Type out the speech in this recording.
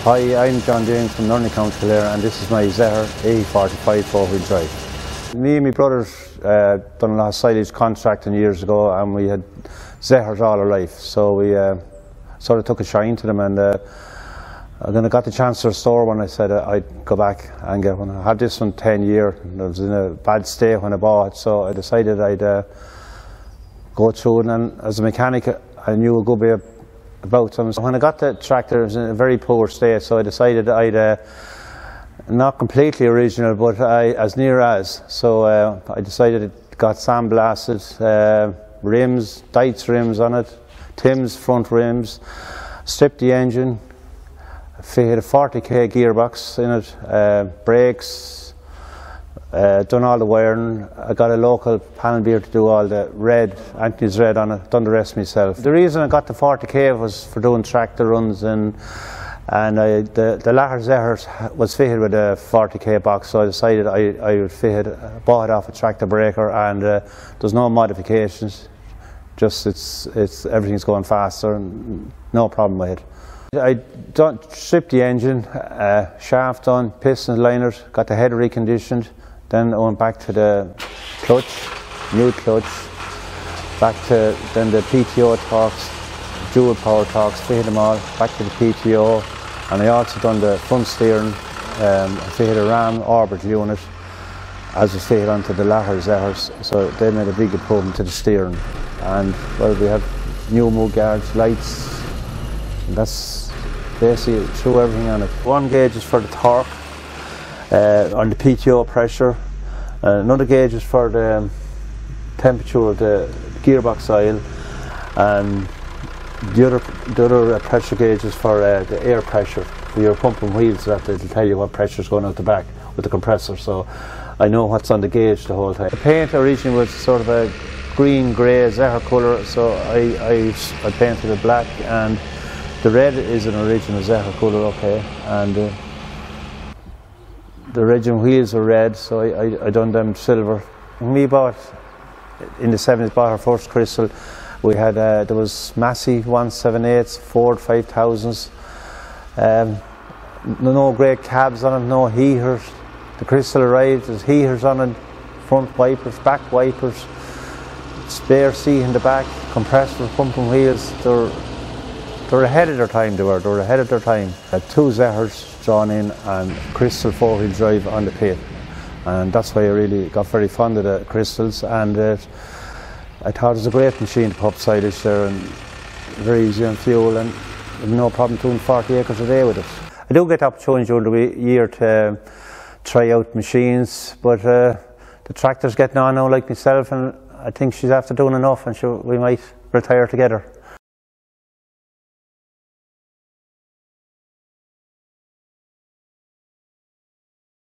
Hi, I'm John James from Nunley County Clare, and this is my Zetor A45 four-wheel drive. Me and my brothers done a lot of silage contracting years ago, and we had Zetors all our life, so we sort of took a shine to them, and I got the chance to restore one. I said I'd go back and get one. I had this one 10 years, and it was in a bad state when I bought it, so I decided I'd go through it, and as a mechanic I knew a good bit about them. When I got the tractor, it was in a very poor state, so I decided I'd not completely original, but as near as. So I decided it got sandblasted, rims, Dites rims on it, Tim's front rims, stripped the engine, fitted a 40k gearbox in it, brakes, done all the wiring. I got a local panel beater to do all the red, Anthony's red on it, done the rest myself. The reason I got the 40k was for doing tractor runs, and the latter Zetor was fitted with a 40k box, so I decided I would fit it, bought it off a tractor breaker, and there's no modifications, just everything's going faster and no problem with it. I stripped the engine, shaft done, piston liners, got the head reconditioned. Then I went back to the clutch, new clutch, back to then the PTO torques, dual power torques, fitted them all, back to the PTO, and I also done the front steering, fitted a ram orbital unit as was fitted onto the latter Zetors, so they made a big improvement to the steering. And well, we have new mud guards, lights, and that's basically threw everything on it. One gauge is for the torque, on the PTO pressure, another gauge is for the temperature of the gearbox oil, and the other pressure gauge is for the air pressure. For your pumping wheels, that it'll tell you what pressure is going out the back with the compressor, so I know what's on the gauge the whole time. The paint originally was sort of a green-grey Zetor colour, so I painted it black, and the red is an original Zetor colour, okay, and the original wheels are red, so I done them silver. When we bought, in the 70s, bought our first Crystal, we had, there was Massey 178s, Ford 5000s, no great cabs on it, no heaters. The Crystal arrived, there's heaters on it, front wipers, back wipers, spare seat in the back, compressor, pumping wheels. They're ahead of their time, they were ahead of their time. Two Zetors drawn in and Crystal four-wheel drive on the pit, and that's why I really got very fond of the Crystals, and I thought it was a great machine to put up silage there, and very easy on fuel, and no problem doing 40 acres a day with it. I do get the opportunity during the year to try out machines, but the tractor's getting on now like myself, and I think she's after doing enough, and we might retire together.